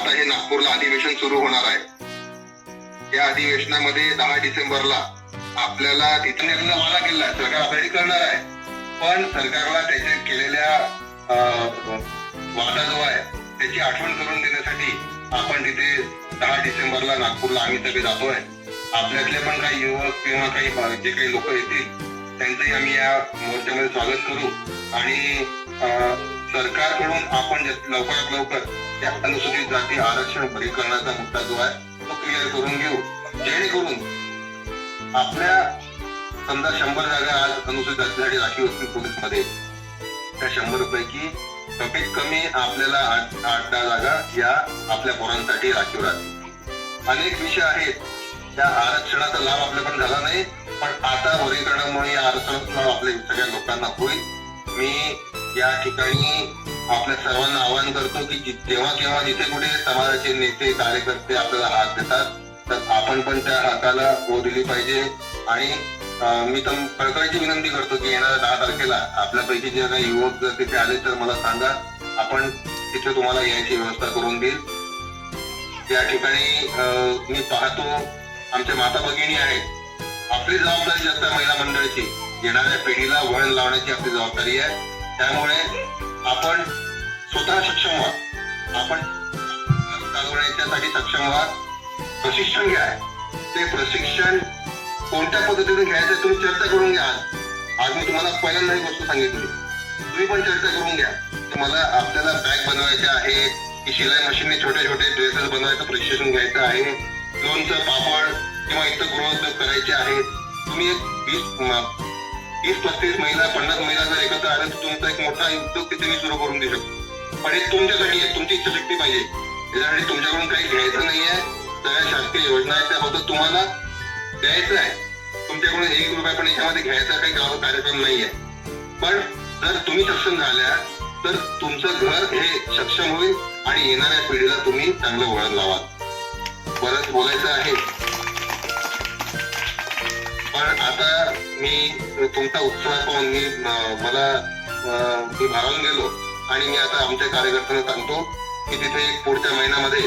आता हे नागपूरला अधिवेशन सुरू होणार आहे। या अधिवेशनामध्ये 10 डिसेंबरला आपल्याला तिथे निर्णय वादा केला, सरकार आघाडी करणार आहे, पण सरकारला त्याचे केलेल्या वादा जो आहे त्याची आठवण करून देण्यासाठी आपण तिथे 10 डिसेंबरला नागपूरला आम्ही सगळे जातोय। आपल्यातले पण काही युवक किंवा काही जे काही लोक येतील त्यांचंही आम्ही या मोर्चामध्ये स्वागत करू आणि सरकारकडून आपण लवकरात लवकर त्या अनुसूचित जाती आरक्षण बळीकरणाचा मुद्दा जो आहे तो क्लिअर करून घेऊ, जेणेकरून आपल्या समजा 100 जागा आज अनुसूचित जातीसाठी राखीव असतील पोलीसमध्ये, त्या 100 पैकी कमीत कमी आपल्याला 8-10 जागा या आपल्या पोरांसाठी राखीव राहतील। अनेक विषय आहेत, त्या आरक्षणाचा लाभ आपल्या पण झाला नाही, पण आता वर्गीकरणामुळे या आरक्षणाचा लाभ आपल्या सगळ्या लोकांना होईल। मी या ठिकाणी आपल्या सर्वांना आवाहन करतो की जेव्हा केव्हा जिथे कुठे समाजाचे नेते कार्यकर्ते आपल्याला हात देतात तर आपण पण त्या हाताला हो दिली पाहिजे। आणि मी तर कळकळीची विनंती करतो की येणाऱ्या 10 तारखेला आपल्यापैकी जे काही युवक जर तिथे आले तर मला सांगा, आपण तिथे तुम्हाला यायची व्यवस्था करून देईल। या ठिकाणी मी पाहतो आमच्या माता भगिनी आहेत, आपली जबाबदारी जास्त महिला मंडळाची, येणाऱ्या पिढीला वळण लावण्याची आपली जबाबदारी आहे। त्यामुळे आपण स्वतः सक्षम व्हा, आपण चालवण्यासाठी सक्षम व्हा, प्रशिक्षण घ्या। ते प्रशिक्षण कोणत्या पद्धतीने घ्यायचं तुम्ही चर्चा करून घ्या। आज मी तुम्हाला पहिल्यांदा ही गोष्ट सांगितली, तुम्ही पण चर्चा करून घ्या की मला आपल्याला बॅग बनवायचे आहे की शिलाई मशीनने छोटे छोटे ड्रेसेस बनवायचं प्रशिक्षण घ्यायचं आहे, लोणचं पापड किंवा इतर गृहोद्योग करायचे आहेत। तुम्ही एक 20-35 महिला 50 महिला जर एकत्र आले तर तुमचा एक मोठा उद्योग तिथे मी सुरू करून देऊ शकतो, पण हे तुमच्यासाठी आहे, तुमची इच्छाशक्ती पाहिजे। त्याच्यासाठी तुमच्याकडून काही घ्यायचं नाहीये, सगळ्या शासकीय योजना आहेत त्याबद्दल तुम्हाला द्यायचं आहे, तुमच्याकडून 1 रुपया पण याच्यामध्ये घ्यायचा काही कार्यक्रम नाहीये। पण जर तुम्ही सक्षम झाल्या तर तुमचं घर हे सक्षम होईल आणि येणाऱ्या पिढीला तुम्ही चांगलं वळण लावाल। बरंच बोलायचं आहे, पण आता मी तुमचा उत्साह पाहून मी भारावून गेलो आणि मी आता आमच्या कार्यकर्त्यांना सांगतो की तिथे पुढच्या महिन्यामध्ये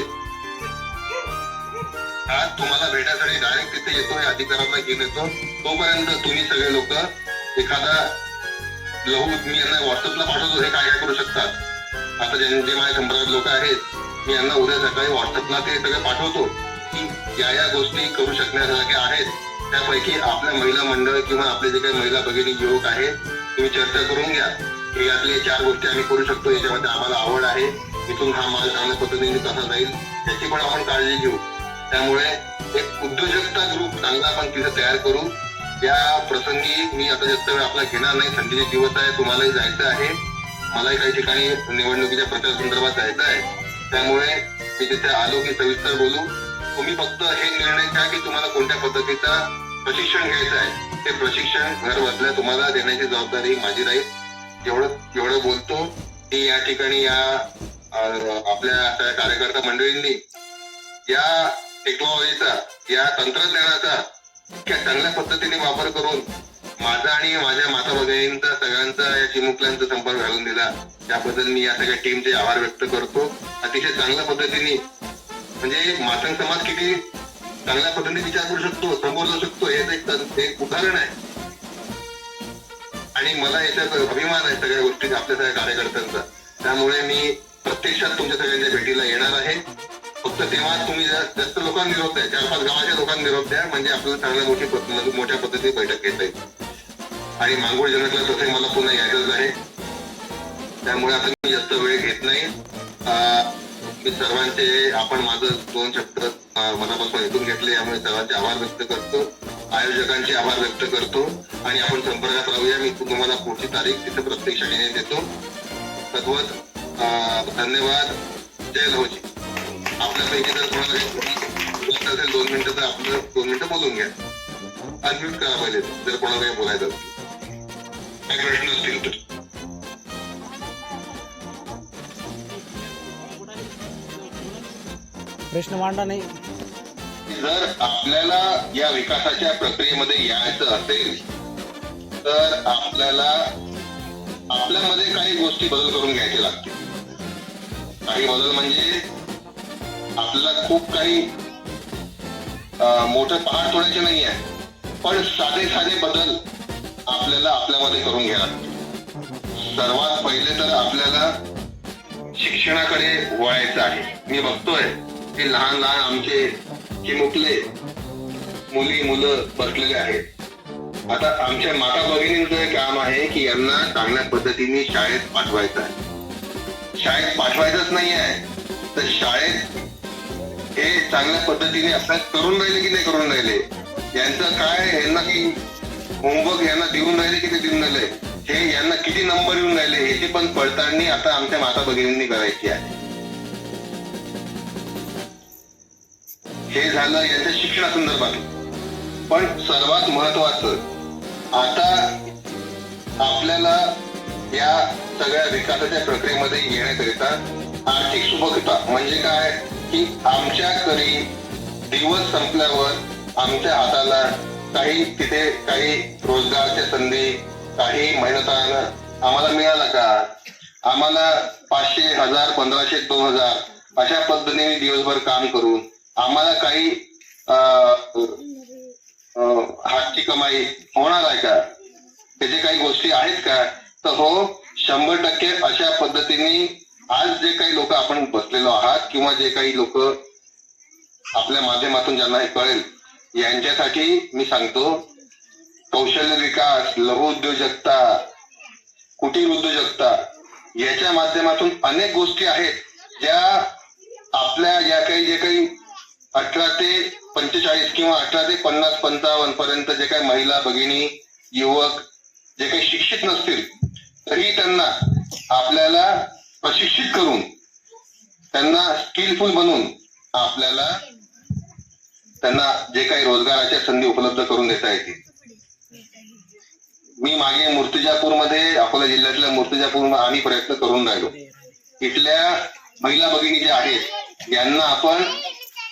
आज तुम्हाला भेटायसाठी डायरेक्ट तिथे येतोय, अधिकाऱ्यांना घेऊन येतो। तोपर्यंत तुम्ही सगळे लोक एखादा लहू मी यांना व्हॉट्सअपला पाठवतो, हे काय करू शकतात। आता जे माझ्या संपर्कात लोक आहेत मी यांना उद्या सकाळी व्हॉट्सअपला ते सगळं पाठवतो की या गोष्टी करू शकण्यासारख्या आहेत। त्यापैकी आपल्या महिला मंडळ किंवा आपले जे काही महिला भगिनी युवक आहेत तुम्ही चर्चा करून घ्या की यातले 4 गोष्टी आम्ही करू शकतो, याच्यामध्ये आम्हाला आवड आहे, इथून हा माल चांगल्या पद्धतीने कसा जाईल याची पण आपण काळजी घेऊ। त्यामुळे एक उद्योजकता ग्रुप चांगला आपण तिथे तयार करू। या प्रसंगी मी आता जास्त वेळ आपला घेणार नाही, थंडीचे दिवस आहे, तुम्हालाही जायचं आहे, मलाही काही ठिकाणी निवडणुकीच्या प्रचार संदर्भात जायचं आहे। त्यामुळे मी तिथे आलो की सविस्तर बोलू। तुम्ही फक्त हे निर्णय घ्या की तुम्हाला कोणत्या पद्धतीचा प्रशिक्षण घ्यायचं आहे, ते प्रशिक्षण घर बसल्या तुम्हाला देण्याची जबाबदारी माझी राहील। एवढं बोलतो की या ठिकाणी या आपल्या कार्यकर्ता मंडळींनी या टेक्नॉलॉजीचा, या तंत्रज्ञानाचा इतक्या चांगल्या पद्धतीने वापर करून माझा आणि माझ्या माता भगिनींचा सगळ्यांचा या चिमुकल्यांचा संपर्क घालून दिला, त्याबद्दल मी या सगळ्या टीमचे आभार व्यक्त करतो। अतिशय चांगल्या पद्धतीने म्हणजे मातंग समाज किती चांगल्या पद्धतीने विचार करू शकतो, समोर जाऊ शकतो, हे एक उदाहरण आहे। आणि मला याच्यात अभिमान आहे सगळ्या गोष्टी आपल्या सगळ्या कार्यकर्त्यांचा। त्यामुळे मी प्रत्यक्षात तुमच्या सगळ्यांच्या भेटीला येणार आहे। फक्त तेव्हा तुम्ही जास्त लोकांना निरोप द्या, 4-5 गावाच्या लोकांना निरोप द्या, म्हणजे आपल्याला चांगल्या मोठ्या पद्धतीने बैठक घेता येईल। आणि मांगोळ जनकला तसे मला पुन्हा यायचंच आहे, त्यामुळे आता मी जास्त वेळ घेत नाही। मी सर्वांचे आपण माझं 2 शब्द मनापासून ऐकून घेतले, यामुळे सर्वांचे आभार व्यक्त करतो, आयोजकांचे आभार व्यक्त करतो आणि आपण संपर्कात राहूया। मी तुम्हाला पुढची तारीख तिथे प्रत्यक्षाने देतो। सद्वत धन्यवाद, जय लहोजी। आपल्यापैकी जर कोणाला असेल 2 मिनिटं तर आपलं 2 मिनिटं बोलून घ्या, अनम्यूट करा पहिले जर कोणाला काही बोलायचं असेल, काही प्रश्न असतील तर। प्रश्न मांडा नाही। जर आपल्याला या विकासाच्या प्रक्रियेमध्ये यायचं असेल तर आपल्याला आपल्यामध्ये काही गोष्टी बदल करून घ्यायचे लागतील। काही बदल म्हणजे आपल्याला खूप काही मोठं पहाड तोडायचे नाही आहे, पण साधे साधे बदल आपल्याला आपल्यामध्ये करून घ्यायला. सर्वात पहिले तर आपल्याला शिक्षणाकडे वळायचं आहे. मी बघतोय की लहान लहान आमचे चिमुकले मुली मुलं बसलेले आहेत. आता आमच्या माता भगिनींचं काम आहे की यांना चांगल्या पद्धतीने शाळेत पाठवायचं आहे. शाळेत पाठवायचंच नाही आहे तर शाळेत हे चांगल्या पद्धतीने अभ्यास करून राहिले की नाही करून राहिले, यांचं काय, यांना की होमवर्क यांना देऊन राहिले की ते देऊन राहिले, हे यांना किती नंबर येऊन राहिले ह्याची पण पडताळणी आता आमच्या माता भगिनींनी करायची आहे. हे झालं यांच्या शिक्षणासंदर्भात. पण सर्वात महत्वाचं आता आपल्याला या सगळ्या विकासाच्या प्रक्रियेमध्ये येण्याकरिता आर्थिक सुबकता म्हणजे काय की आमच्याकडे दिवस संपल्यावर आमच्या हाताला तिथे काही रोजगाराच्या संधी, काही मेहनतानं आम्हाला मिळाला का, आम्हाला 500, 1000, 1500, 2000 अशा पद्धतीने दिवसभर काम करून आम्हाला काही हातची कमाई होणार आहे का, त्याचे काही गोष्टी आहेत का, तर हो 100% अशा पद्धतीने आज जे काही लोक आपण बसलेलो आहात किंवा जे काही लोक आपल्या माध्यमातून ज्यांना हे कळेल यांच्यासाठी मी सांगतो, कौशल्य विकास, लघु उद्योजकता, कुटीर उद्योजकता याच्या माध्यमातून अनेक गोष्टी आहेत ज्या आपल्या जे काही 18 ते 45 किंवा 18 ते 50-55 पर्यंत जे काही महिला भगिनी युवक जे काही शिक्षित नसतील तरी त्यांना आपल्याला प्रशिक्षित करून त्यांना स्किलफुल बनवून आपल्याला त्यांना जे काही रोजगाराच्या संधी उपलब्ध करून देता येतील. मी मागे मूर्तिजापूरमध्ये, अकोला जिल्ह्यातल्या मूर्तिजापूर आम्ही प्रयत्न करून राहिलो. इथल्या महिला भगिनी ज्या आहेत यांना आपण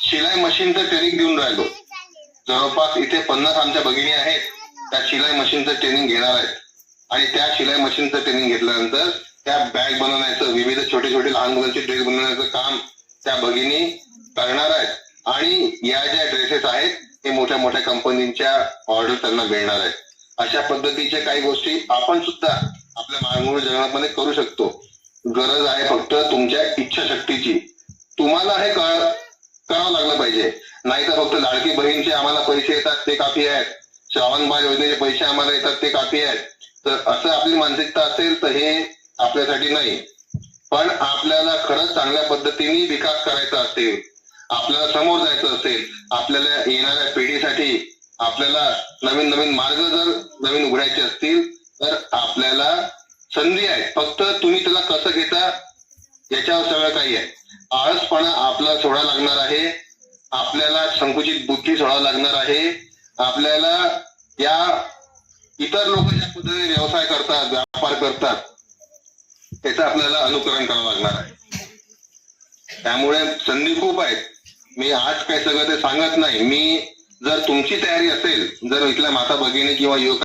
शिलाई मशीनचं ट्रेनिंग देऊन राहिलो. जवळपास इथे 50 आमच्या भगिनी आहेत त्या शिलाई मशीनचं ट्रेनिंग घेणार आहेत आणि त्या शिलाई मशीनचं ट्रेनिंग घेतल्यानंतर त्या बॅग बनवण्याचं, विविध छोटे छोटे लहान मुलांचे ड्रेस बनवण्याचं काम त्या भगिनी करणार आहेत आणि या ज्या ड्रेसेस आहेत ते मोठ्या मोठ्या कंपनीच्या ऑर्डर त्यांना मिळणार आहेत. अशा पद्धतीच्या काही गोष्टी आपण सुद्धा आपल्या मानवी जीवनामध्ये करू शकतो. गरज आहे फक्त तुमच्या इच्छाशक्तीची. तुम्हाला हे करावं लागलं पाहिजे, नाही तर फक्त लाडकी बहीणचे आम्हाला पैसे येतात ते काफी आहेत, श्रावणबाळ योजनेचे पैसे आम्हाला येतात ते काफी आहेत, तर असं आपली मानसिकता असेल तर हे आपल्यासाठी नाही. पण आपल्याला खरंच चांगल्या पद्धतीने विकास करायचा असेल, आपल्याला समोर जायचं असेल, आपल्याला येणाऱ्या पिढीसाठी आपल्याला नवीन नवीन मार्ग जर नवीन उघडायचे असतील तर आपल्याला संधी आहे, फक्त तुम्ही त्याला कसं घेता याच्यावर सगळं काही आहे. आळसपणा आपला सोडायला लागणार आहे, आपल्याला संकुचित बुद्धी सोडावं लागणार आहे, आपल्याला या इतर लोक ज्या पद्धतीने व्यवसाय करतात, व्यापार करतात त्याचं आपल्याला अनुकरण करावं लागणार आहे. त्यामुळे संधी खूप आहेत. मी आज काय सगळं ते सांगत नाही. मी जर तुमची तयारी असेल, जर इथल्या माता भगिनी किंवा युवक